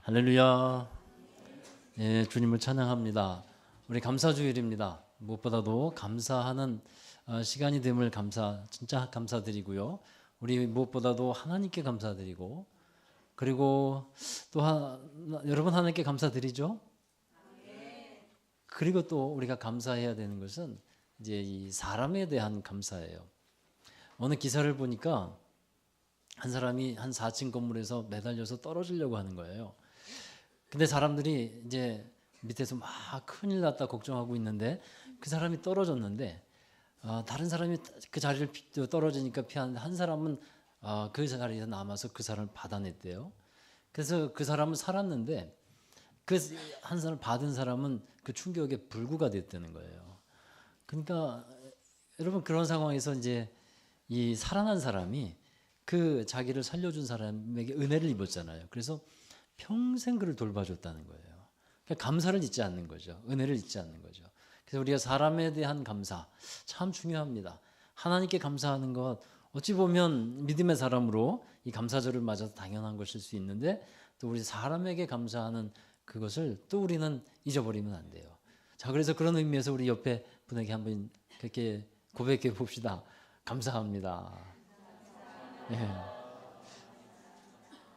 할렐루야. 예, 주님을 찬양합니다. 우리 감사주일입니다. 무엇보다도 감사하는 시간이 됨을 진짜 감사드리고요. 우리 무엇보다도 하나님께 감사드리고, 그리고 또 여러분 하나님께 감사드리죠. 그리고 또 우리가 감사해야 되는 것은 이제 이 사람에 대한 감사예요. 어느 기사를 보니까 한 사람이 한 4층 건물에서 매달려서 떨어지려고 하는 거예요. 근데 사람들이 이제 밑에서 막 큰일 났다 걱정하고 있는데 그 사람이 떨어졌는데 다른 사람이 그 자리를 떨어지니까 피하는데 한 사람은 그 자리에서 남아서 그 사람을 받아냈대요. 그래서 그 사람은 살았는데 그 한 사람 받은 사람은 그 충격에 불구가 됐다는 거예요. 그러니까 여러분 그런 상황에서 이제 이 살아난 사람이 그 자기를 살려준 사람에게 은혜를 입었잖아요. 그래서 평생 그를 돌봐줬다는 거예요. 그러니까 감사를 잊지 않는 거죠. 은혜를 잊지 않는 거죠. 그래서 우리가 사람에 대한 감사 참 중요합니다. 하나님께 감사하는 것 어찌 보면 믿음의 사람으로 이 감사절을 맞아서 당연한 것일 수 있는데 또 우리 사람에게 감사하는 그것을 또 우리는 잊어버리면 안 돼요. 자, 그래서 그런 의미에서 우리 옆에 분에게 한번 그렇게 고백해 봅시다. 감사합니다. 예.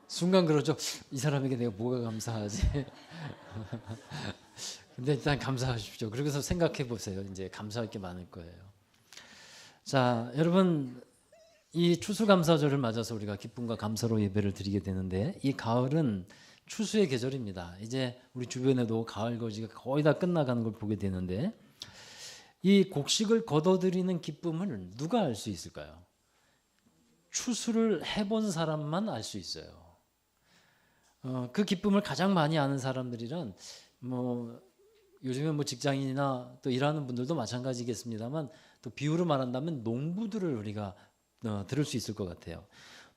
순간 그러죠. 이 사람에게 내가 뭐가 감사하지? 근데 일단 감사하십시오. 그러고서 생각해 보세요. 이제 감사할 게 많을 거예요. 자, 여러분 이 추수감사절을 맞아서 우리가 기쁨과 감사로 예배를 드리게 되는데 이 가을은 추수의 계절입니다. 이제 우리 주변에도 가을 거지가 거의 다 끝나가는 걸 보게 되는데 이 곡식을 거둬들이는 기쁨을 누가 알 수 있을까요? 추수를 해본 사람만 알 수 있어요. 그 기쁨을 가장 많이 아는 사람들이란 요즘에 직장인이나 또 일하는 분들도 마찬가지겠습니다만 또 비유로 말한다면 농부들을 우리가 들을 수 있을 것 같아요.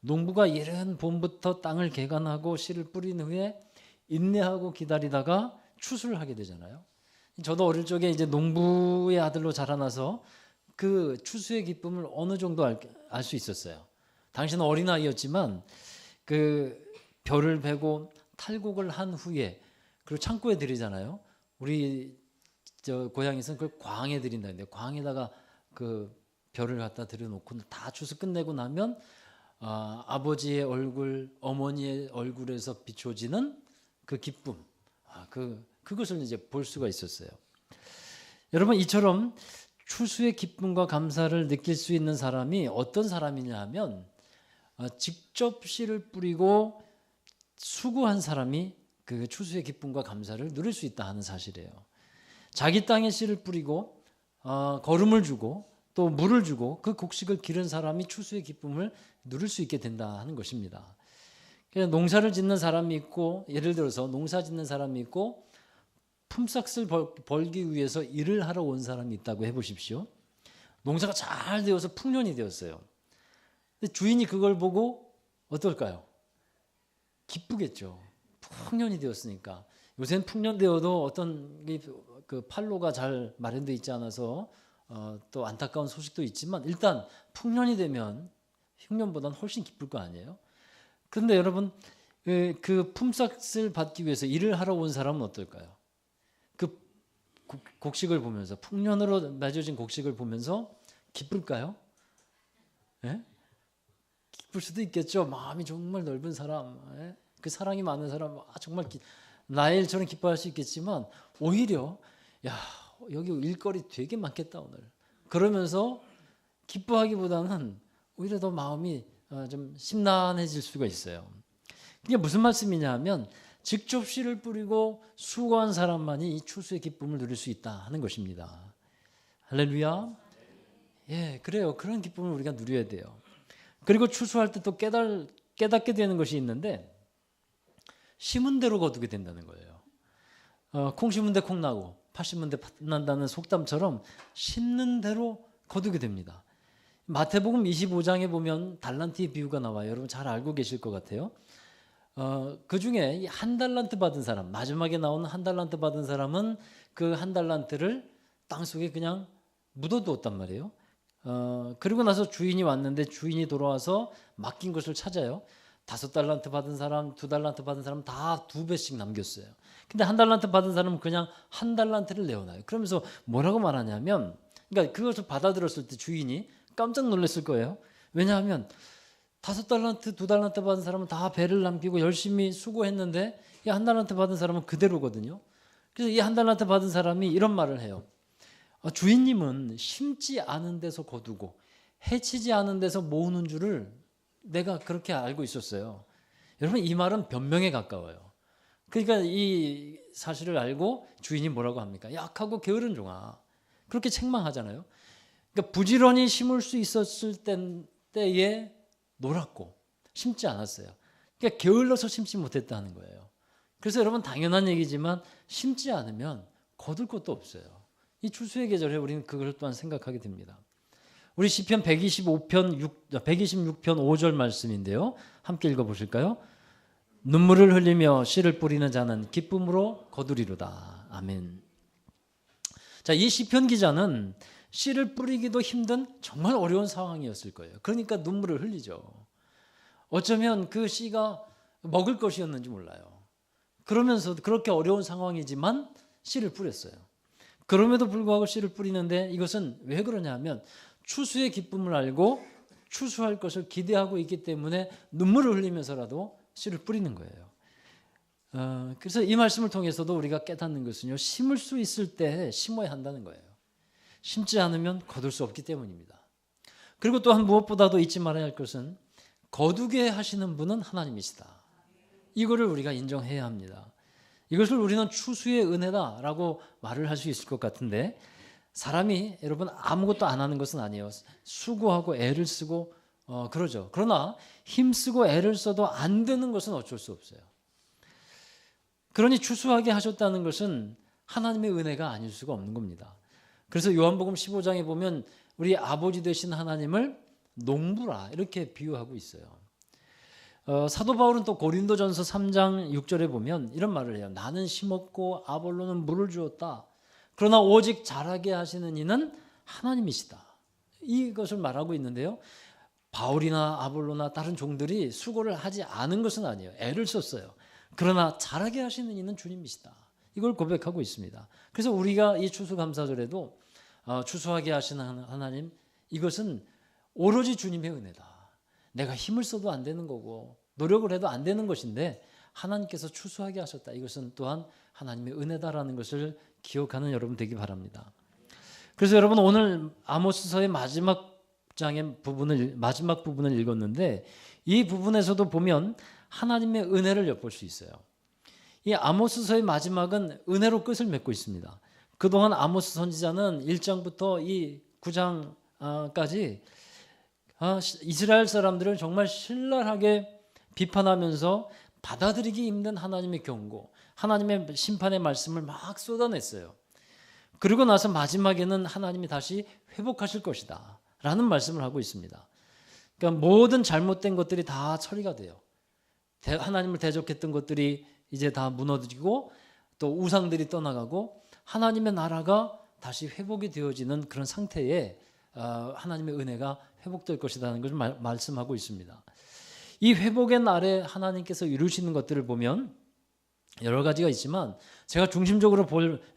농부가 이른 봄부터 땅을 개간하고 씨를 뿌린 후에 인내하고 기다리다가 추수를 하게 되잖아요. 저도 어릴 적에 이제 농부의 아들로 자라나서 그 추수의 기쁨을 어느 정도 알 수 있었어요. 당시는 어린아이였지만 그 벼를 베고 탈곡을 한 후에 그리고 창고에 들이잖아요. 우리 고향에서는 그걸 광에 들인다는데 광에다가 그 벼를 갖다 들여놓고 다 추수 끝내고 나면 아버지의 얼굴, 어머니의 얼굴에서 비춰지는 그 기쁨, 그것을 이제 볼 수가 있었어요. 여러분 이처럼 추수의 기쁨과 감사를 느낄 수 있는 사람이 어떤 사람이냐 하면 직접 씨를 뿌리고 수고한 사람이 그 추수의 기쁨과 감사를 누릴 수 있다 하는 사실이에요. 자기 땅에 씨를 뿌리고 거름을 주고 또 물을 주고 그 곡식을 기른 사람이 추수의 기쁨을 누릴 수 있게 된다 하는 것입니다. 그래서 농사를 짓는 사람이 있고 예를 들어서 농사 짓는 사람이 있고 품삯을 벌기 위해서 일을 하러 온 사람이 있다고 해보십시오. 농사가 잘 되어서 풍년이 되었어요. 근데 주인이 그걸 보고 어떨까요? 기쁘겠죠. 풍년이 되었으니까. 요새는 풍년되어도 어떤 그 판로가 잘 마련되어 있지 않아서 또 안타까운 소식도 있지만 일단 풍년이 되면 흉년보다는 훨씬 기쁠 거 아니에요. 그런데 여러분 그 품삯을 받기 위해서 일을 하러 온 사람은 어떨까요? 그 곡식을 보면서 풍년으로 맺어진 곡식을 보면서 기쁠까요? 예? 기쁠 수도 있겠죠. 마음이 정말 넓은 사람, 그 사랑이 많은 사람, 정말 나의 일처럼 기뻐할 수 있겠지만 오히려 여기 일거리 되게 많겠다 오늘. 그러면서 기뻐하기보다는 오히려 더 마음이 좀 심란해질 수가 있어요. 이게 무슨 말씀이냐 하면 직접 씨를 뿌리고 수고한 사람만이 이 추수의 기쁨을 누릴 수 있다 하는 것입니다. 할렐루야. 예, 그래요. 그런 기쁨을 우리가 누려야 돼요. 그리고 추수할 때 또 깨닫게 되는 것이 있는데 심은 대로 거두게 된다는 거예요. 콩 심은 데 콩 나고 팥 심은 데 팥 난다는 속담처럼 심는 대로 거두게 됩니다. 마태복음 25장에 보면 달란트의 비유가 나와요. 여러분 잘 알고 계실 것 같아요. 그 중에 한 달란트 받은 사람, 마지막에 나오는 한 달란트 받은 사람은 그 한 달란트를 땅속에 그냥 묻어두었단 말이에요. 그리고 나서 주인이 왔는데 주인이 돌아와서 맡긴 것을 찾아요. 5달란트 받은 사람, 2달란트 받은 사람 다 2배씩 남겼어요. 근데 1달란트 받은 사람은 그냥 1달란트를 내어놔요. 그러면서 뭐라고 말하냐면, 그러니까 그것을 받아들였을 때 주인이 깜짝 놀랐을 거예요. 왜냐하면 5달란트, 2달란트 받은 사람은 다 배를 남기고 열심히 수고했는데 이 1달란트 받은 사람은 그대로거든요. 그래서 이 1달란트 받은 사람이 이런 말을 해요. 주인님은 심지 않은 데서 거두고 해치지 않은 데서 모으는 줄을 내가 그렇게 알고 있었어요. 여러분, 이 말은 변명에 가까워요. 그러니까 이 사실을 알고 주인이 뭐라고 합니까? 약하고 게으른 종아. 그렇게 책망하잖아요. 그러니까 부지런히 심을 수 있었을 때에 놀았고 심지 않았어요. 그러니까 게을러서 심지 못했다는 거예요. 그래서 여러분, 당연한 얘기지만 심지 않으면 거둘 것도 없어요. 이 추수의 계절에 우리는 그걸 또한 생각하게 됩니다. 우리 시편 126편 5절 말씀인데요. 함께 읽어보실까요? 눈물을 흘리며 씨를 뿌리는 자는 기쁨으로 거두리로다. 아멘. 자, 이 시편 기자는 씨를 뿌리기도 힘든 정말 어려운 상황이었을 거예요. 그러니까 눈물을 흘리죠. 어쩌면 그 씨가 먹을 것이었는지 몰라요. 그러면서 그렇게 어려운 상황이지만 씨를 뿌렸어요. 그럼에도 불구하고 씨를 뿌리는데 이것은 왜 그러냐면 추수의 기쁨을 알고 추수할 것을 기대하고 있기 때문에 눈물을 흘리면서라도 씨를 뿌리는 거예요. 그래서 이 말씀을 통해서도 우리가 깨닫는 것은요, 심을 수 있을 때 심어야 한다는 거예요. 심지 않으면 거둘 수 없기 때문입니다. 그리고 또한 무엇보다도 잊지 말아야 할 것은 거두게 하시는 분은 하나님이시다. 이거를 우리가 인정해야 합니다. 이것을 우리는 추수의 은혜다라고 말을 할 수 있을 것 같은데, 사람이 여러분 아무것도 안 하는 것은 아니에요. 수고하고 애를 쓰고 그러죠. 그러나 힘쓰고 애를 써도 안 되는 것은 어쩔 수 없어요. 그러니 추수하게 하셨다는 것은 하나님의 은혜가 아닐 수가 없는 겁니다. 그래서 요한복음 15장에 보면 우리 아버지 되신 하나님을 농부라 이렇게 비유하고 있어요. 사도 바울은 또 고린도전서 3장 6절에 보면 이런 말을 해요. 나는 심었고 아볼로는 물을 주었다. 그러나 오직 자라게 하시는 이는 하나님이시다. 이것을 말하고 있는데요. 바울이나 아볼로나 다른 종들이 수고를 하지 않은 것은 아니에요. 애를 썼어요. 그러나 자라게 하시는 이는 주님이시다. 이걸 고백하고 있습니다. 그래서 우리가 이 추수감사절에도 추수하게 하시는 하나님, 이것은 오로지 주님의 은혜다. 내가 힘을 써도 안 되는 거고 노력을 해도 안 되는 것인데 하나님께서 추수하게 하셨다. 이것은 또한 하나님의 은혜다라는 것을 기억하는 여러분 되기 바랍니다. 그래서 여러분, 오늘 아모스서의 마지막 부분을 읽었는데 이 부분에서도 보면 하나님의 은혜를 엿볼 수 있어요. 이 아모스서의 마지막은 은혜로 끝을 맺고 있습니다. 그동안 아모스 선지자는 1장부터 이 9장까지 이스라엘 사람들을 정말 신랄하게 비판하면서 받아들이기 힘든 하나님의 경고, 하나님의 심판의 말씀을 막 쏟아냈어요. 그리고 나서 마지막에는 하나님이 다시 회복하실 것이다 라는 말씀을 하고 있습니다. 그러니까 모든 잘못된 것들이 다 처리가 돼요. 하나님을 대적했던 것들이 이제 다 무너지고 또 우상들이 떠나가고 하나님의 나라가 다시 회복이 되어지는 그런 상태에 하나님의 은혜가 회복될 것이라는 것을 말씀하고 있습니다. 이 회복의 날에 하나님께서 이루시는 것들을 보면 여러 가지가 있지만 제가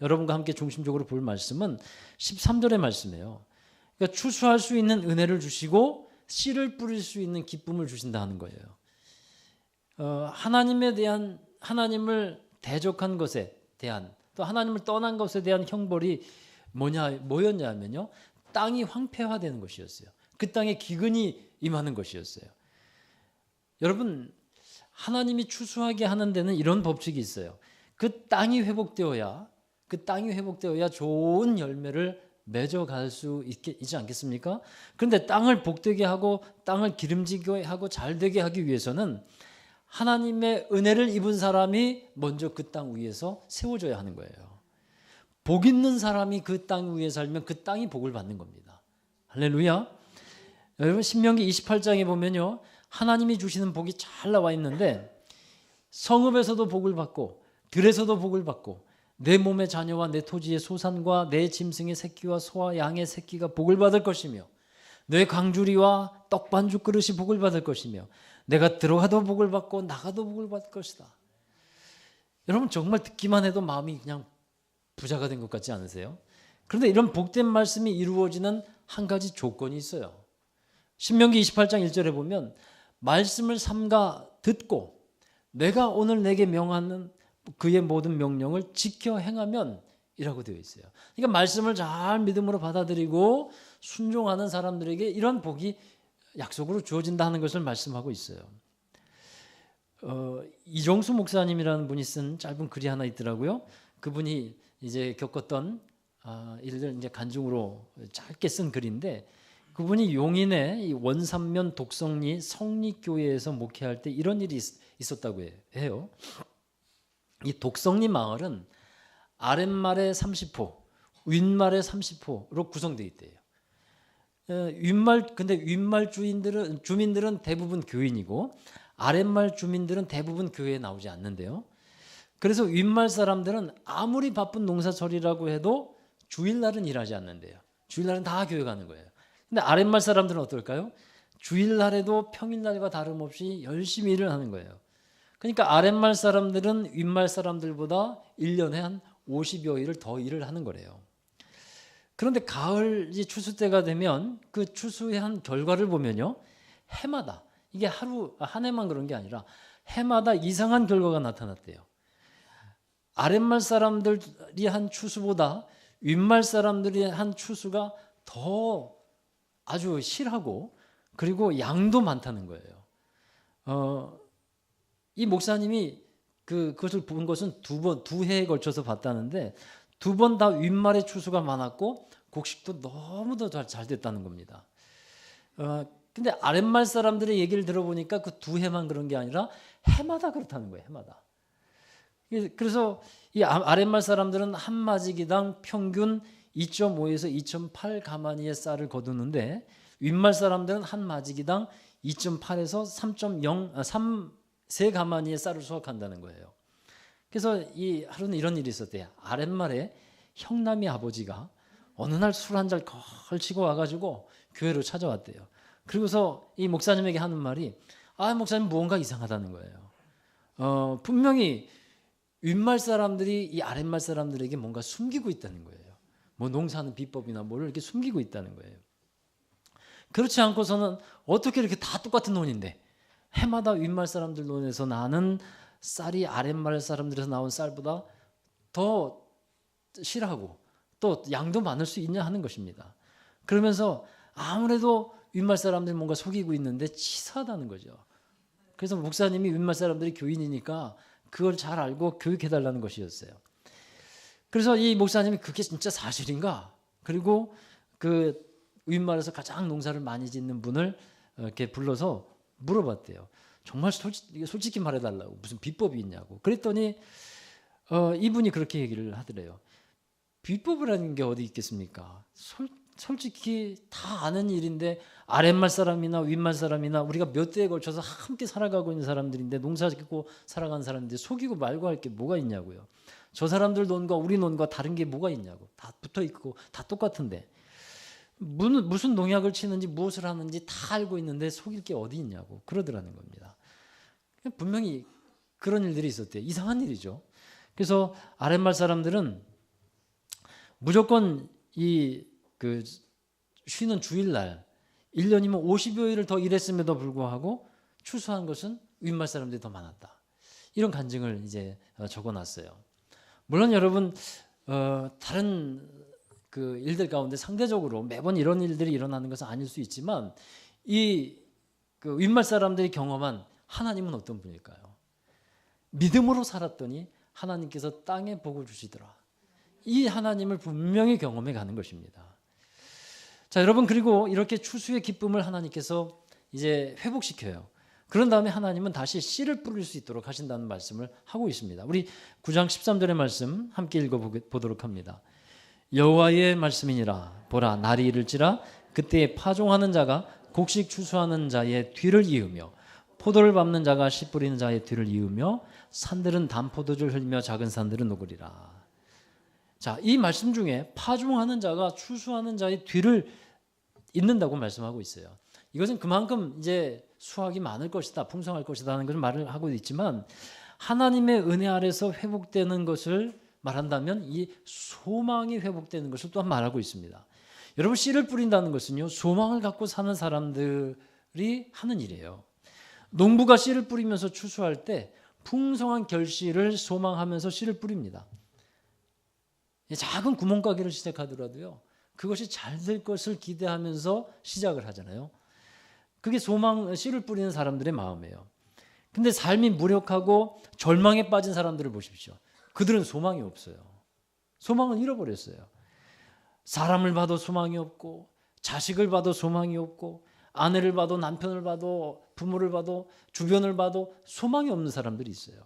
여러분과 함께 중심적으로 볼 말씀은 13절의 말씀이에요. 그러니까 추수할 수 있는 은혜를 주시고 씨를 뿌릴 수 있는 기쁨을 주신다는 거예요. 하나님을 대적한 것에 대한 또 하나님을 떠난 것에 대한 형벌이 뭐였냐면요, 땅이 황폐화되는 것이었어요. 그 땅에 기근이 임하는 것이었어요. 여러분, 하나님이 추수하게 하는 데는 이런 법칙이 있어요. 그 땅이 회복되어야 좋은 열매를 맺어갈 수 있지 않겠습니까? 그런데 땅을 복되게 하고 땅을 기름지게 하고 잘되게 하기 위해서는 하나님의 은혜를 입은 사람이 먼저 그 땅 위에서 세워져야 하는 거예요. 복 있는 사람이 그 땅 위에 살면 그 땅이 복을 받는 겁니다. 할렐루야. 여러분, 신명기 28장에 보면요, 하나님이 주시는 복이 잘 나와 있는데 성읍에서도 복을 받고 들에서도 복을 받고 내 몸의 자녀와 내 토지의 소산과 내 짐승의 새끼와 소와 양의 새끼가 복을 받을 것이며 내 광주리와 떡반죽 그릇이 복을 받을 것이며 내가 들어가도 복을 받고 나가도 복을 받을 것이다. 여러분 정말 듣기만 해도 마음이 그냥 부자가 된 것 같지 않으세요? 그런데 이런 복된 말씀이 이루어지는 한 가지 조건이 있어요. 신명기 28장 1절에 보면 말씀을 삼가 듣고 내가 오늘 내게 명하는 그의 모든 명령을 지켜 행하면 이라고 되어 있어요. 그러니까 말씀을 잘 믿음으로 받아들이고 순종하는 사람들에게 이런 복이 약속으로 주어진다는 것을 말씀하고 있어요. 이종수 목사님이라는 분이 쓴 짧은 글이 하나 있더라고요. 그분이 이제 겪었던 일을 이제 간증으로 짧게 쓴 글인데, 그분이 용인의 이 원산면 독성리 성리교회에서 목회할 때 이런 일이 있었다고 해요. 이 독성리 마을은 아랫말에 30호, 윗말에 30호로 구성되어 있대요. 근데 윗말 주민들은 대부분 교인이고 아랫말 주민들은 대부분 교회에 나오지 않는데요. 그래서 윗말 사람들은 아무리 바쁜 농사철이라고 해도 주일날은 일하지 않는데요. 주일날은 다 교회 가는 거예요. 근데 아랫말 사람들은 어떨까요? 주일날에도 평일날과 다름없이 열심히 일을 하는 거예요. 그러니까 아랫말 사람들은 윗말 사람들보다 1년에 한 50여일을 더 일을 하는 거래요. 그런데 가을 추수 때가 되면 그 추수의 한 결과를 보면요, 해마다, 이게 한 해만 그런 게 아니라 해마다 이상한 결과가 나타났대요. 아랫말 사람들이 한 추수보다 윗말 사람들이 한 추수가 더 아주 실하고 그리고 양도 많다는 거예요. 이 목사님이 그것을 본 것은 두 해에 걸쳐서 봤다는데 두 번 다 윗말의 추수가 많았고 곡식도 너무도 잘 됐다는 겁니다. 근데 아랫말 사람들의 얘기를 들어보니까 그 두 해만 그런 게 아니라 해마다 그렇다는 거예요. 해마다. 그래서 이 아랫말 사람들은 한 마지기당 평균 2.5에서 2.8 가마니의 쌀을 거두는데 윗말 사람들은 한 마지기당 2.8에서 3 가마니의 쌀을 수확한다는 거예요. 그래서 하루는 이런 일이 있었대요. 아랫말에 형남이 아버지가 어느 날 술 한 잔 걸치고 와가지고 교회로 찾아왔대요. 그리고서 이 목사님에게 하는 말이, 목사님 무언가 이상하다는 거예요. 분명히 윗말 사람들이 이 아랫말 사람들에게 뭔가 숨기고 있다는 거예요. 뭐 농사하는 비법이나 뭐를 이렇게 숨기고 있다는 거예요. 그렇지 않고서는 어떻게 이렇게 다 똑같은 논인데 해마다 윗말 사람들 논에서 나는 쌀이 아랫말 사람들에서 나온 쌀보다 더 실하고 또 양도 많을 수 있냐 하는 것입니다. 그러면서 아무래도 윗말 사람들이 뭔가 속이고 있는데 치사하다는 거죠. 그래서 목사님이 윗말 사람들이 교인이니까 그걸 잘 알고 교육해달라는 것이었어요. 그래서 이 목사님이 그게 진짜 사실인가? 그리고 그 윗말에서 가장 농사를 많이 짓는 분을 이렇게 불러서 물어봤대요. 정말 솔직히 말해달라고, 무슨 비법이 있냐고. 그랬더니 이분이 그렇게 얘기를 하더래요. 비법이라는 게 어디 있겠습니까? 솔직히 다 아는 일인데 아랫말 사람이나 윗말 사람이나 우리가 몇 대에 걸쳐서 함께 살아가고 있는 사람들인데 농사 짓고 살아가는 사람인데 속이고 말고 할 게 뭐가 있냐고요. 저 사람들 논과 우리 논과 다른 게 뭐가 있냐고. 다 붙어 있고 다 똑같은데 무슨 농약을 치는지 무엇을 하는지 다 알고 있는데 속일 게 어디 있냐고 그러더라는 겁니다. 분명히 그런 일들이 있었대요. 이상한 일이죠. 그래서 아랫말 사람들은 무조건 쉬는 주일날 1년이면 50여일을 더 일했음에도 불구하고 추수한 것은 윗말 사람들이 더 많았다. 이런 간증을 이제 적어놨어요. 물론 여러분 다른 일들 가운데 상대적으로 매번 이런 일들이 일어나는 것은 아닐 수 있지만 윗말 사람들이 경험한 하나님은 어떤 분일까요? 믿음으로 살았더니 하나님께서 땅에 복을 주시더라. 이 하나님을 분명히 경험해 가는 것입니다. 자, 여러분, 그리고 이렇게 추수의 기쁨을 하나님께서 이제 회복시켜요. 그런 다음에 하나님은 다시 씨를 뿌릴 수 있도록 하신다는 말씀을 하고 있습니다. 우리 9장 13절의 말씀 함께 읽어보도록 합니다. 여호와의 말씀이니라. 보라, 날이 이를지라 그때에 파종하는 자가 곡식 추수하는 자의 뒤를 이으며 포도를 밟는 자가 씨 뿌리는 자의 뒤를 이으며 산들은 단포도주를 흘리며 작은 산들은 녹으리라. 자, 이 말씀 중에 파종하는 자가 추수하는 자의 뒤를 잇는다고 말씀하고 있어요. 이것은 그만큼 이제 수확이 많을 것이다, 풍성할 것이다 하는 것을 말을 하고 있지만 하나님의 은혜 아래서 회복되는 것을 말한다면 이 소망이 회복되는 것을 또한 말하고 있습니다. 여러분, 씨를 뿌린다는 것은요, 소망을 갖고 사는 사람들이 하는 일이에요. 농부가 씨를 뿌리면서 추수할 때 풍성한 결실을 소망하면서 씨를 뿌립니다. 작은 구멍가게를 시작하더라도요, 그것이 잘 될 것을 기대하면서 시작을 하잖아요. 그게 씨를 뿌리는 사람들의 마음이에요. 근데 삶이 무력하고 절망에 빠진 사람들을 보십시오. 그들은 소망이 없어요. 소망을 잃어버렸어요. 사람을 봐도 소망이 없고, 자식을 봐도 소망이 없고, 아내를 봐도, 남편을 봐도, 부모를 봐도, 주변을 봐도 소망이 없는 사람들이 있어요.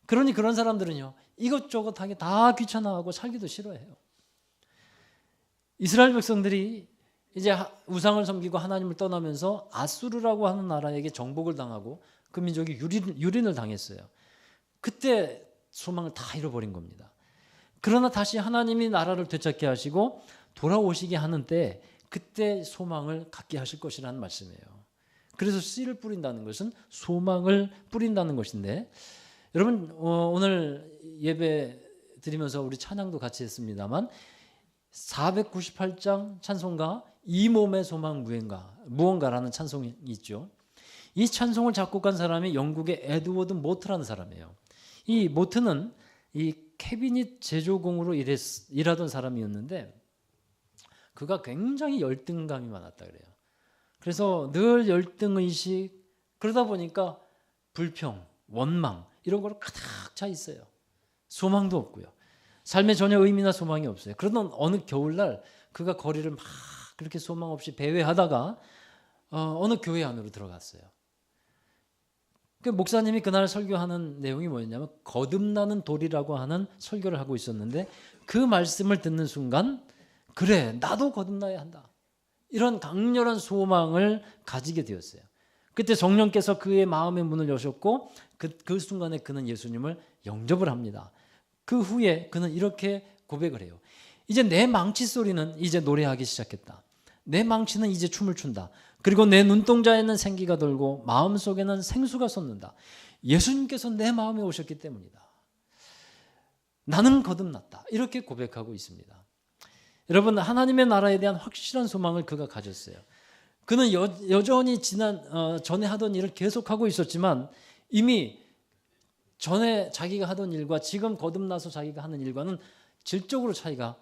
그러니 그런 사람들은요, 이것저것 하기 다 귀찮아하고 살기도 싫어해요. 이스라엘 백성들이 이제 우상을 섬기고 하나님을 떠나면서 아수르라고 하는 나라에게 정복을 당하고 그 민족이 유린을 당했어요. 그때 소망을 다 잃어버린 겁니다. 그러나 다시 하나님이 나라를 되찾게 하시고 돌아오시게 하는 때 그때 소망을 갖게 하실 것이라는 말씀이에요. 그래서 씨를 뿌린다는 것은 소망을 뿌린다는 것인데, 여러분 오늘 예배 드리면서 우리 찬양도 같이 했습니다만 498장 찬송가 이 몸의 소망 무언가라는 찬송이 있죠. 이 찬송을 작곡한 사람이 영국의 에드워드 모트라는 사람이에요. 이 모트는 이 캐비닛 제조공으로 일하던 사람이었는데 그가 굉장히 열등감이 많았다 그래요. 그래서 늘 열등의식, 그러다 보니까 불평, 원망 이런 거로 가득 차 있어요. 소망도 없고요. 삶에 전혀 의미나 소망이 없어요. 그러던 어느 겨울날 그가 거리를 막 그렇게 소망 없이 배회하다가 어느 교회 안으로 들어갔어요. 그 목사님이 그날 설교하는 내용이 뭐였냐면 거듭나는 돌이라고 하는 설교를 하고 있었는데 그 말씀을 듣는 순간 그래, 나도 거듭나야 한다, 이런 강렬한 소망을 가지게 되었어요. 그때 성령께서 그의 마음의 문을 여셨고 그 순간에 그는 예수님을 영접을 합니다. 그 후에 그는 이렇게 고백을 해요. 이제 내 망치 소리는 이제 노래하기 시작했다. 내 망치는 이제 춤을 춘다. 그리고 내 눈동자에는 생기가 돌고 마음속에는 생수가 솟는다. 예수님께서 내 마음에 오셨기 때문이다. 나는 거듭났다. 이렇게 고백하고 있습니다. 여러분, 하나님의 나라에 대한 확실한 소망을 그가 가졌어요. 그는 여전히 전에 하던 일을 계속하고 있었지만 이미 전에 자기가 하던 일과 지금 거듭나서 자기가 하는 일과는 질적으로 차이가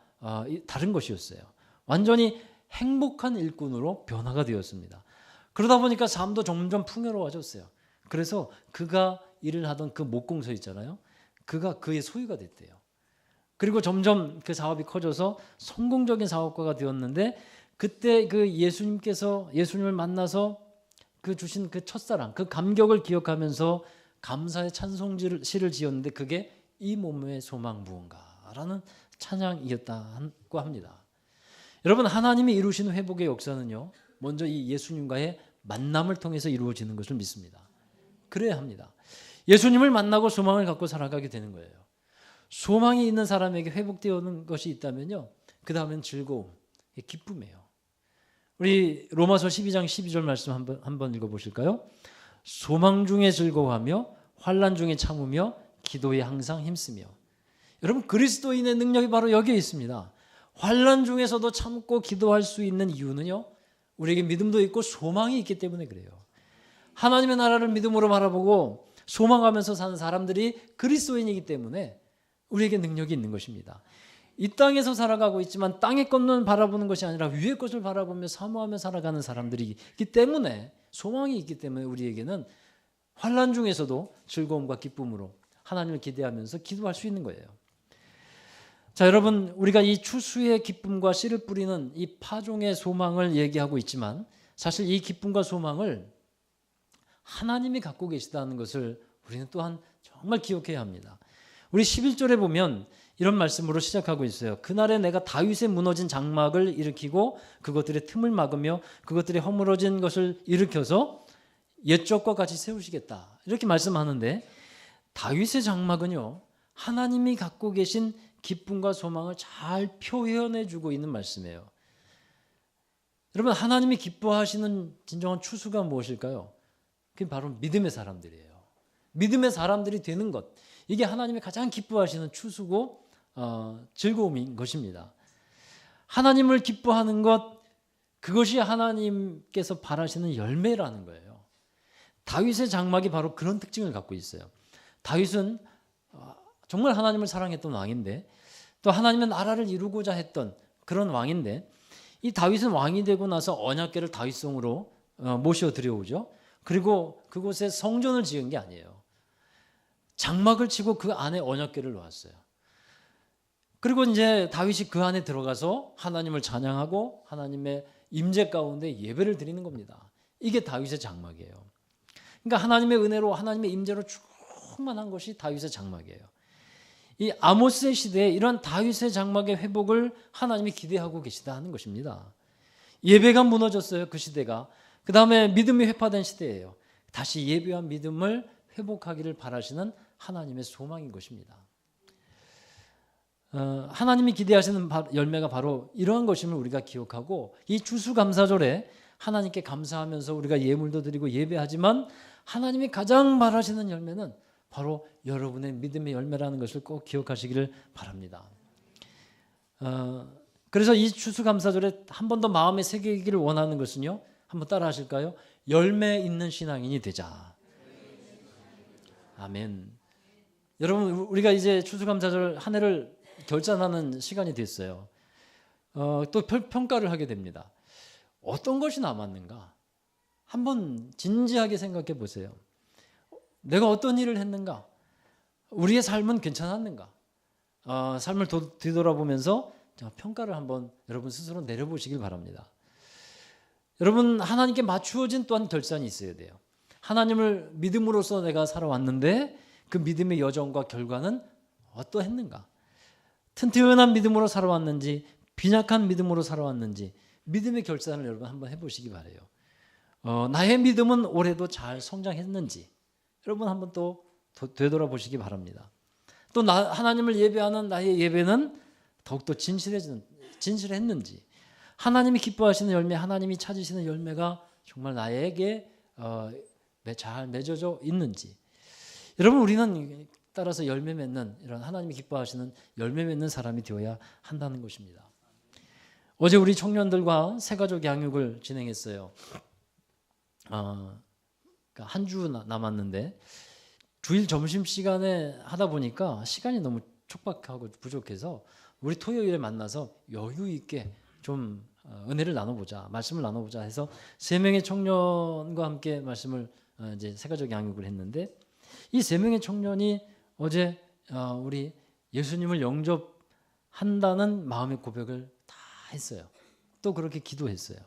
다른 것이었어요. 완전히 행복한 일꾼으로 변화가 되었습니다. 그러다 보니까 삶도 점점 풍요로워졌어요. 그래서 그가 일을 하던 그 목공소 있잖아요. 그가 그의 소유가 됐대요. 그리고 점점 그 사업이 커져서 성공적인 사업가가 되었는데 그때 그 예수님을 만나서 그 주신 그 첫사랑, 그 감격을 기억하면서 감사의 찬송시를 지었는데 그게 이 몸의 소망 무언가라는 찬양이었다고 합니다. 여러분, 하나님이 이루시는 회복의 역사는요, 먼저 이 예수님과의 만남을 통해서 이루어지는 것을 믿습니다. 그래야 합니다. 예수님을 만나고 소망을 갖고 살아가게 되는 거예요. 소망이 있는 사람에게 회복되는 것이 있다면요, 그 다음엔 즐거움, 기쁨이에요. 우리 로마서 12장 12절 말씀 한번 읽어보실까요? 소망 중에 즐거워하며 환난 중에 참으며 기도에 항상 힘쓰며. 여러분, 그리스도인의 능력이 바로 여기에 있습니다. 환난 중에서도 참고 기도할 수 있는 이유는요, 우리에게 믿음도 있고 소망이 있기 때문에 그래요. 하나님의 나라를 믿음으로 바라보고 소망하면서 사는 사람들이 그리스도인이기 때문에 우리에게 능력이 있는 것입니다. 이 땅에서 살아가고 있지만 땅의 것만 바라보는 것이 아니라 위의 것을 바라보며 사모하며 살아가는 사람들이기 때문에, 소망이 있기 때문에 우리에게는 환난 중에서도 즐거움과 기쁨으로 하나님을 기대하면서 기도할 수 있는 거예요. 자, 여러분, 우리가 이 추수의 기쁨과 씨를 뿌리는 이 파종의 소망을 얘기하고 있지만 사실 이 기쁨과 소망을 하나님이 갖고 계시다는 것을 우리는 또한 정말 기억해야 합니다. 우리 11절에 보면 이런 말씀으로 시작하고 있어요. 그날에 내가 다윗의 무너진 장막을 일으키고 그것들의 틈을 막으며 그것들의 허물어진 것을 일으켜서 옛적과 같이 세우시겠다, 이렇게 말씀하는데, 다윗의 장막은요, 하나님이 갖고 계신 기쁨과 소망을 잘 표현해 주고 있는 말씀이에요. 여러분, 하나님이 기뻐하시는 진정한 추수가 무엇일까요? 그게 바로 믿음의 사람들이에요. 믿음의 사람들이 되는 것, 이게 하나님이 가장 기뻐하시는 추수고 즐거움인 것입니다. 하나님을 기뻐하는 것, 그것이 하나님께서 바라시는 열매라는 거예요. 다윗의 장막이 바로 그런 특징을 갖고 있어요. 다윗은 정말 하나님을 사랑했던 왕인데, 또 하나님의 나라를 이루고자 했던 그런 왕인데, 이 다윗은 왕이 되고 나서 언약궤를 다윗성으로 모셔 들여오죠. 그리고 그곳에 성전을 지은 게 아니에요. 장막을 치고 그 안에 언약궤를 놓았어요. 그리고 이제 다윗이 그 안에 들어가서 하나님을 찬양하고 하나님의 임재 가운데 예배를 드리는 겁니다. 이게 다윗의 장막이에요. 그러니까 하나님의 은혜로, 하나님의 임재로 충만한 것이 다윗의 장막이에요. 이 아모스의 시대에 이런 다윗의 장막의 회복을 하나님이 기대하고 계시다 하는 것입니다. 예배가 무너졌어요, 그 시대가. 그 다음에 믿음이 회파된 시대예요. 다시 예배와 믿음을 회복하기를 바라시는 하나님의 소망인 것입니다. 하나님이 기대하시는 열매가 바로 이러한 것임을 우리가 기억하고, 이 추수감사절에 하나님께 감사하면서 우리가 예물도 드리고 예배하지만, 하나님이 가장 바라시는 열매는 바로 여러분의 믿음의 열매라는 것을 꼭 기억하시기를 바랍니다. 그래서 이 추수감사절에 한 번 더 마음에 새기기를 원하는 것은요, 한번 따라 하실까요? 열매 있는 신앙인이 되자. 아멘. 여러분, 우리가 이제 추수감사절 한 해를 결산하는 시간이 됐어요. 또 평가를 하게 됩니다. 어떤 것이 남았는가? 한번 진지하게 생각해 보세요. 내가 어떤 일을 했는가? 우리의 삶은 괜찮았는가? 삶을 뒤돌아보면서 평가를 한번 여러분 스스로 내려보시길 바랍니다. 여러분, 하나님께 맞추어진 또한 결산이 있어야 돼요. 하나님을 믿음으로써 내가 살아왔는데 그 믿음의 여정과 결과는 어떠했는가? 튼튼한 믿음으로 살아왔는지, 빈약한 믿음으로 살아왔는지, 믿음의 결산을 여러분 한번 해보시기 바래요. 나의 믿음은 올해도 잘 성장했는지 여러분 한번 또 되돌아보시기 바랍니다. 또 하나님을 예배하는 나의 예배는 더욱더 진실했는지, 하나님이 기뻐하시는 열매, 하나님이 찾으시는 열매가 정말 나에게 잘 맺어져 있는지. 여러분, 우리는 따라서 열매 맺는, 이런 하나님이 기뻐하시는 열매 맺는 사람이 되어야 한다는 것입니다. 어제 우리 청년들과 새가족 양육을 진행했어요. 한 주 남았는데 주일 점심시간에 하다 보니까 시간이 너무 촉박하고 부족해서 우리 토요일에 만나서 여유 있게 좀 은혜를 나눠보자, 말씀을 나눠보자 해서 3명의 청년과 함께 말씀을 이제 새가족 양육을 했는데, 이 3명의 청년이 어제 우리 예수님을 영접한다는 마음의 고백을 다 했어요. 또 그렇게 기도했어요.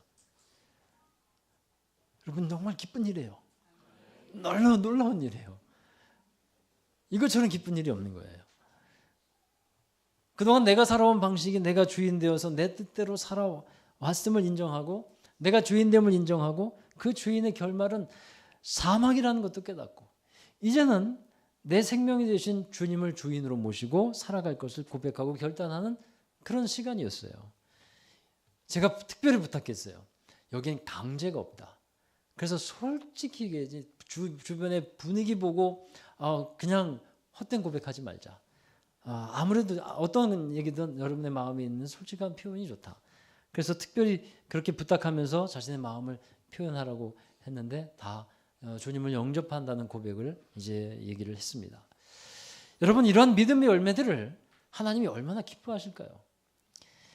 여러분, 정말 기쁜 일이에요. 놀라운 일이에요. 이것처럼 기쁜 일이 없는 거예요. 그동안 내가 살아온 방식이 내가 주인 되어서 내 뜻대로 살아왔음을 인정하고, 내가 주인됨을 인정하고, 그 주인의 결말은 사망이라는 것도 깨닫고, 이제는 내 생명이 되신 주님을 주인으로 모시고 살아갈 것을 고백하고 결단하는 그런 시간이었어요. 제가 특별히 부탁했어요. 여기엔 강제가 없다. 그래서 솔직히 얘기해, 주변의 분위기 보고 그냥 헛된 고백하지 말자. 아무래도 어떤 얘기든 여러분의 마음에 있는 솔직한 표현이 좋다. 그래서 특별히 그렇게 부탁하면서 자신의 마음을 표현하라고 했는데, 다 주님을 영접한다는 고백을 이제 얘기를 했습니다. 여러분, 이러한 믿음의 열매들을 하나님이 얼마나 기뻐하실까요?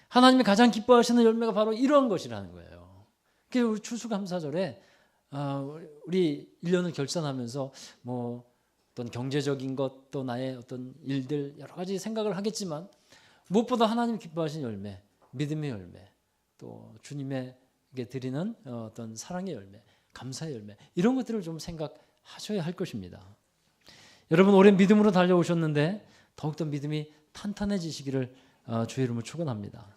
하나님이 가장 기뻐하시는 열매가 바로 이러한 것이라는 거예요. 그래서 우리 추수감사절에 우리 1년을 결산하면서 뭐 어떤 경제적인 것, 또 나의 어떤 일들 여러 가지 생각을 하겠지만, 무엇보다 하나님 기뻐하시는 열매, 믿음의 열매, 또 주님에게 드리는 어떤 사랑의 열매, 감사의 열매, 이런 것들을 좀 생각하셔야 할 것입니다. 여러분, 올해 믿음으로 달려오셨는데 더욱더 믿음이 탄탄해지시기를 주의 이름으로 축원합니다.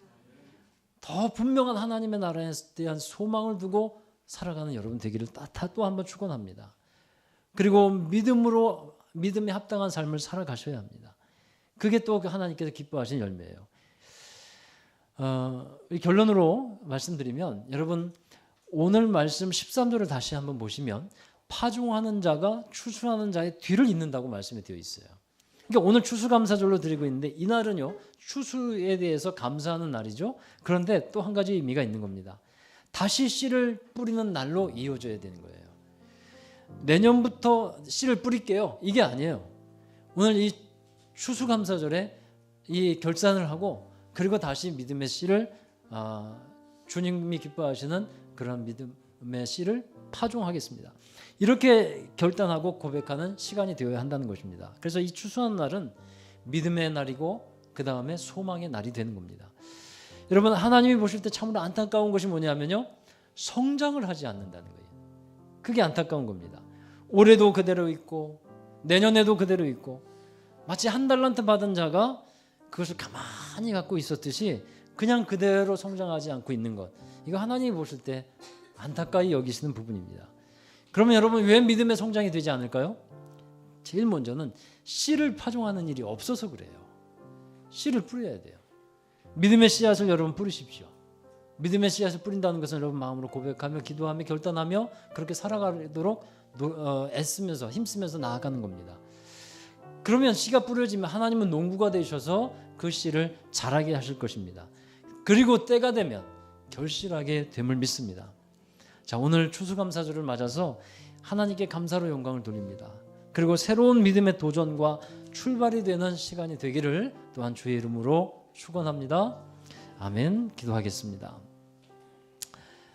더 분명한 하나님의 나라에 대한 소망을 두고 살아가는 여러분 되기를 또 한번 축원합니다. 그리고 믿음에 합당한 삶을 살아가셔야 합니다. 그게 또 하나님께서 기뻐하시는 열매예요. 결론으로 말씀드리면 여러분 오늘 말씀 13절을 다시 한번 보시면 파종하는 자가 추수하는 자의 뒤를 잇는다고 말씀이 되어 있어요. 그러니까 오늘 추수감사절로 드리고 있는데 이날은요 추수에 대해서 감사하는 날이죠. 그런데 또 한 가지 의미가 있는 겁니다. 다시 씨를 뿌리는 날로 이어져야 되는 거예요. 내년부터 씨를 뿌릴게요. 이게 아니에요. 오늘 이 추수감사절에 이 결산을 하고 그리고 다시 믿음의 씨를 주님이 기뻐하시는 그런 믿음의 씨를 파종하겠습니다. 이렇게 결단하고 고백하는 시간이 되어야 한다는 것입니다. 그래서 이 추수하는 날은 믿음의 날이고 그 다음에 소망의 날이 되는 겁니다. 여러분 하나님이 보실 때 참으로 안타까운 것이 뭐냐면요 성장을 하지 않는다는 거예요. 그게 안타까운 겁니다. 올해도 그대로 있고 내년에도 그대로 있고 마치 한 달란트 받은 자가 그것을 가만히 갖고 있었듯이 그냥 그대로 성장하지 않고 있는 것, 이거 하나님이 보실 때 안타까이 여기시는 부분입니다. 그러면 여러분 왜 믿음의 성장이 되지 않을까요? 제일 먼저는 씨를 파종하는 일이 없어서 그래요. 씨를 뿌려야 돼요. 믿음의 씨앗을 여러분 뿌리십시오. 믿음의 씨앗을 뿌린다는 것은 여러분 마음으로 고백하며 기도하며 결단하며 그렇게 살아가도록 애쓰면서 힘쓰면서 나아가는 겁니다. 그러면 씨가 뿌려지면 하나님은 농부가 되셔서 그 씨를 자라게 하실 것입니다. 그리고 때가 되면 결실하게 됨을 믿습니다. 자, 오늘 추수감사절을 맞아서 하나님께 감사로 영광을 돌립니다. 그리고 새로운 믿음의 도전과 출발이 되는 시간이 되기를 또한 주의 이름으로 축원합니다. 아멘. 기도하겠습니다.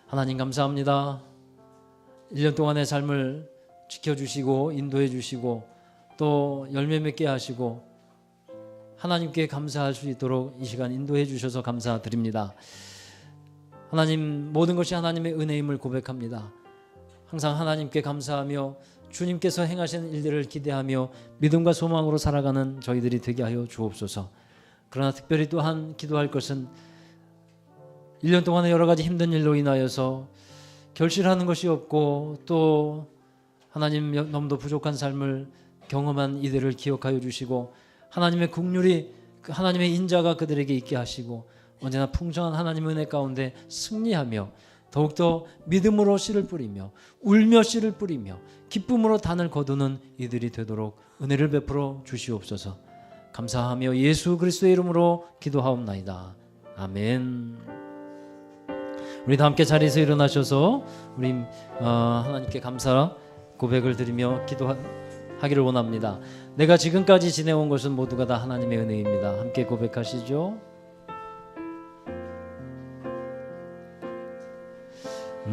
하나님 감사합니다. 1년 동안의 삶을 지켜주시고 인도해 주시고 또 열매 맺게 하시고 하나님께 감사할 수 있도록 이 시간 인도해 주셔서 감사드립니다. 하나님 모든 것이 하나님의 은혜임을 고백합니다. 항상 하나님께 감사하며 주님께서 행하시는 일들을 기대하며 믿음과 소망으로 살아가는 저희들이 되게 하여 주옵소서. 그러나 특별히 또한 기도할 것은 1년 동안의 여러 가지 힘든 일로 인하여서 결실하는 것이 없고 또 하나님 너무도 부족한 삶을 경험한 이들을 기억하여 주시고 하나님의 긍휼이 하나님의 인자가 그들에게 있게 하시고 언제나 풍성한 하나님의 은혜 가운데 승리하며 더욱더 믿음으로 씨를 뿌리며 울며 씨를 뿌리며 기쁨으로 단을 거두는 이들이 되도록 은혜를 베풀어 주시옵소서. 감사하며 예수 그리스도의 이름으로 기도하옵나이다. 아멘. 우리 다 함께 자리에서 일어나셔서 우리 하나님께 감사 고백을 드리며 기도하기를 원합니다. 내가 지금까지 지내온 것은 모두가 다 하나님의 은혜입니다. 함께 고백하시죠.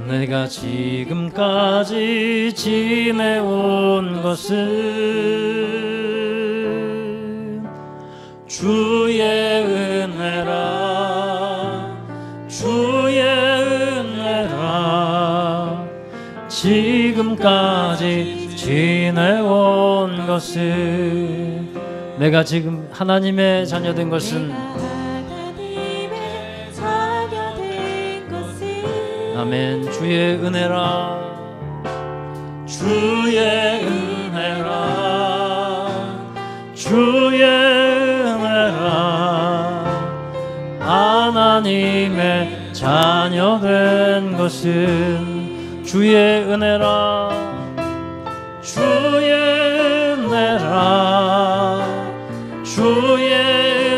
내가 지금까지 지내온 것은 주의 은혜라 주의 은혜라 지금까지 지내온 것은 내가 지금 하나님의 자녀된 것은 아멘. 주의 은혜라 주의 은혜라 주의 은혜라 하나님의 자녀된 것은 주의 은혜라 주의 은혜라 주의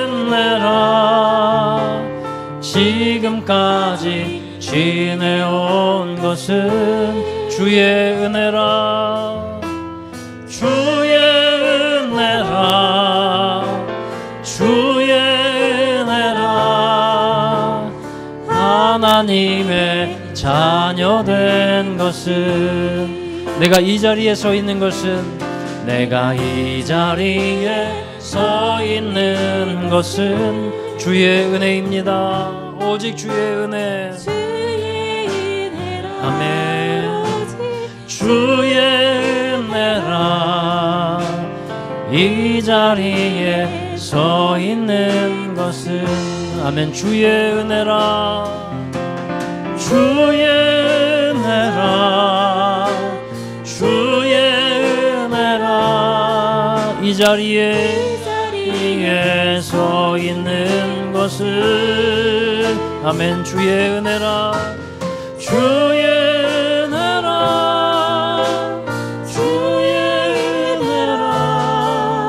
은혜라 지금까지 지내온 것은 주의 은혜라 주의 은혜라 주의 은혜라 하나님의 자녀된 것은 내가 이 자리에 서 있는 것은 내가 이 자리에 서 있는 것은 주의 은혜입니다. 오직 주의 은혜 아멘. 주의 은혜라 이 자리에 서 있는 것은 아멘. 주의 은혜라 주의 은혜라 주의 은혜라 이 자리에 서 있는 것 것은 아멘. 주의 은혜라 주의 은혜라 주의 은혜라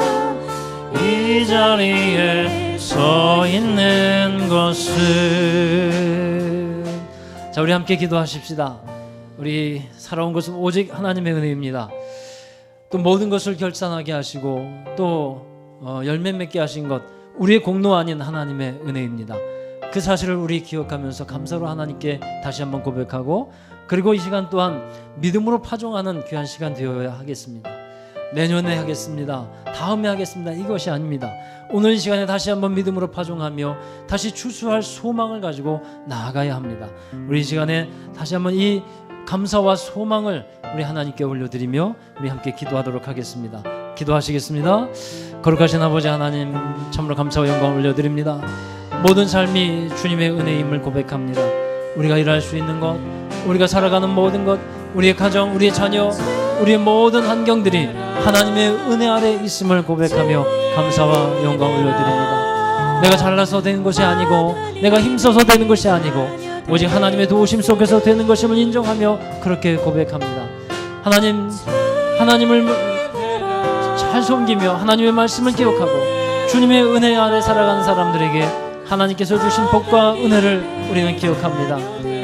이 자리에 서 있는 것은. 자, 우리 함께 기도하십시다. 우리 살아온 것은 오직 하나님의 은혜입니다. 또 모든 것을 결산하게 하시고 또 열매 맺게 하신 것 우리의 공로 아닌 하나님의 은혜입니다. 그 사실을 우리 기억하면서 감사로 하나님께 다시 한번 고백하고, 그리고 이 시간 또한 믿음으로 파종하는 귀한 시간 되어야 하겠습니다. 내년에 하겠습니다, 다음에 하겠습니다, 이것이 아닙니다. 오늘 이 시간에 다시 한번 믿음으로 파종하며 다시 추수할 소망을 가지고 나아가야 합니다. 우리 이 시간에 다시 한번 이 감사와 소망을 우리 하나님께 올려드리며 우리 함께 기도하도록 하겠습니다. 기도하시겠습니다. 거룩하신 아버지 하나님, 참으로 감사와 영광을 올려드립니다. 모든 삶이 주님의 은혜임을 고백합니다. 우리가 일할 수 있는 것, 우리가 살아가는 모든 것, 우리의 가정, 우리의 자녀, 우리의 모든 환경들이 하나님의 은혜 아래 있음을 고백하며 감사와 영광을 올려드립니다. 내가 잘나서 되는 것이 아니고 내가 힘써서 되는 것이 아니고 오직 하나님의 도우심 속에서 되는 것임을 인정하며 그렇게 고백합니다. 하나님을 잘 섬기며 하나님의 말씀을 기억하고 주님의 은혜 아래 살아가는 사람들에게 하나님께서 주신 복과 은혜를 우리는 기억합니다.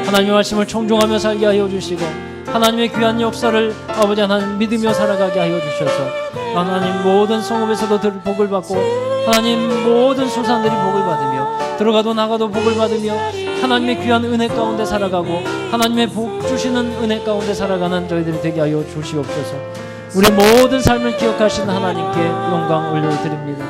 하나님의 말씀을 청종하며 살게 하여 주시고 하나님의 귀한 역사를 아버지 하나님 믿으며 살아가게 하여 주셔서 하나님 모든 성읍에서도 복을 받고 하나님 모든 소산들이 복을 받으며 들어가도 나가도 복을 받으며 하나님의 귀한 은혜 가운데 살아가고 하나님의 복 주시는 은혜 가운데 살아가는 저희들이 되게 하여 주시옵소서. 우리의 모든 삶을 기억하시는 하나님께 영광 올려드립니다.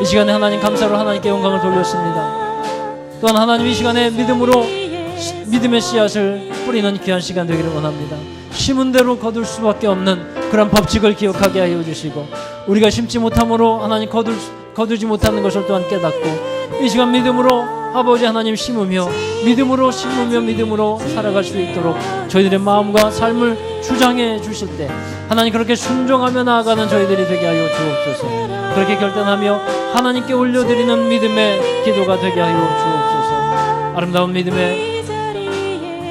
이 시간에 하나님 감사로 하나님께 영광을 돌렸습니다. 또한 하나님 이 시간에 믿음의 씨앗을 뿌리는 귀한 시간 되기를 원합니다. 심은 대로 거둘 수밖에 없는 그런 법칙을 기억하게 하여 주시고 우리가 심지 못함으로 하나님 거두지 못하는 것을 또한 깨닫고 이 시간 믿음으로 아버지 하나님 심으며 믿음으로 살아갈 수 있도록 저희들의 마음과 삶을 주장해 주실 때 하나님 그렇게 순종하며 나아가는 저희들이 되게 하여 주옵소서. 그렇게 결단하며 하나님께 올려드리는 믿음의 기도가 되게 하여 주옵소서. 아름다운 믿음의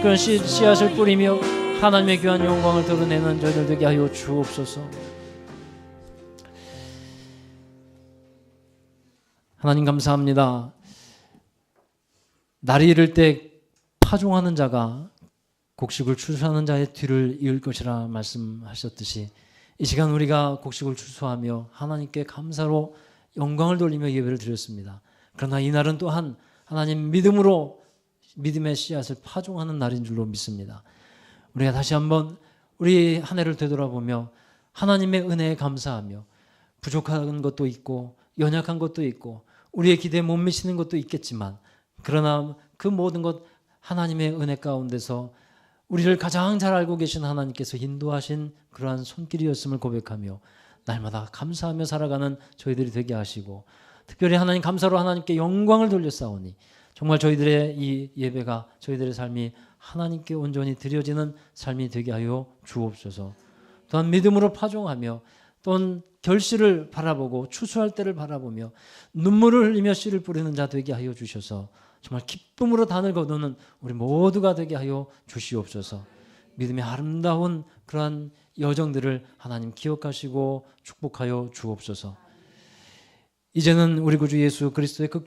그런 씨앗을 뿌리며 하나님의 귀한 영광을 드러내는 저희들 되게 하여 주옵소서. 하나님 감사합니다. 날이 이를 때 파종하는 자가 곡식을 추수하는 자의 뒤를 이을 것이라 말씀하셨듯이 이 시간 우리가 곡식을 추수하며 하나님께 감사로 영광을 돌리며 예배를 드렸습니다. 그러나 이 날은 또한 하나님 믿음의 씨앗을 파종하는 날인 줄로 믿습니다. 우리가 다시 한번 우리 한 해를 되돌아보며 하나님의 은혜에 감사하며 부족한 것도 있고 연약한 것도 있고 우리의 기대에 못 미치는 것도 있겠지만 그러나 그 모든 것 하나님의 은혜 가운데서 우리를 가장 잘 알고 계신 하나님께서 인도하신 그러한 손길이었음을 고백하며 날마다 감사하며 살아가는 저희들이 되게 하시고 특별히 하나님 감사로 하나님께 영광을 돌려싸우니 정말 저희들의 이 예배가 저희들의 삶이 하나님께 온전히 드려지는 삶이 되게 하여 주옵소서. 또한 믿음으로 파종하며 또한 결실을 바라보고 추수할 때를 바라보며 눈물을 흘리며 씨를 뿌리는 자 되게 하여 주셔서 정말 기쁨으로 단을 거두는 우리 모두가 되게 하여 주시옵소서. 믿음의 아름다운 그러한 여정들을 하나님 기억하시고 축복하여 주옵소서. 이제는 우리 구주 예수 그리스도의 그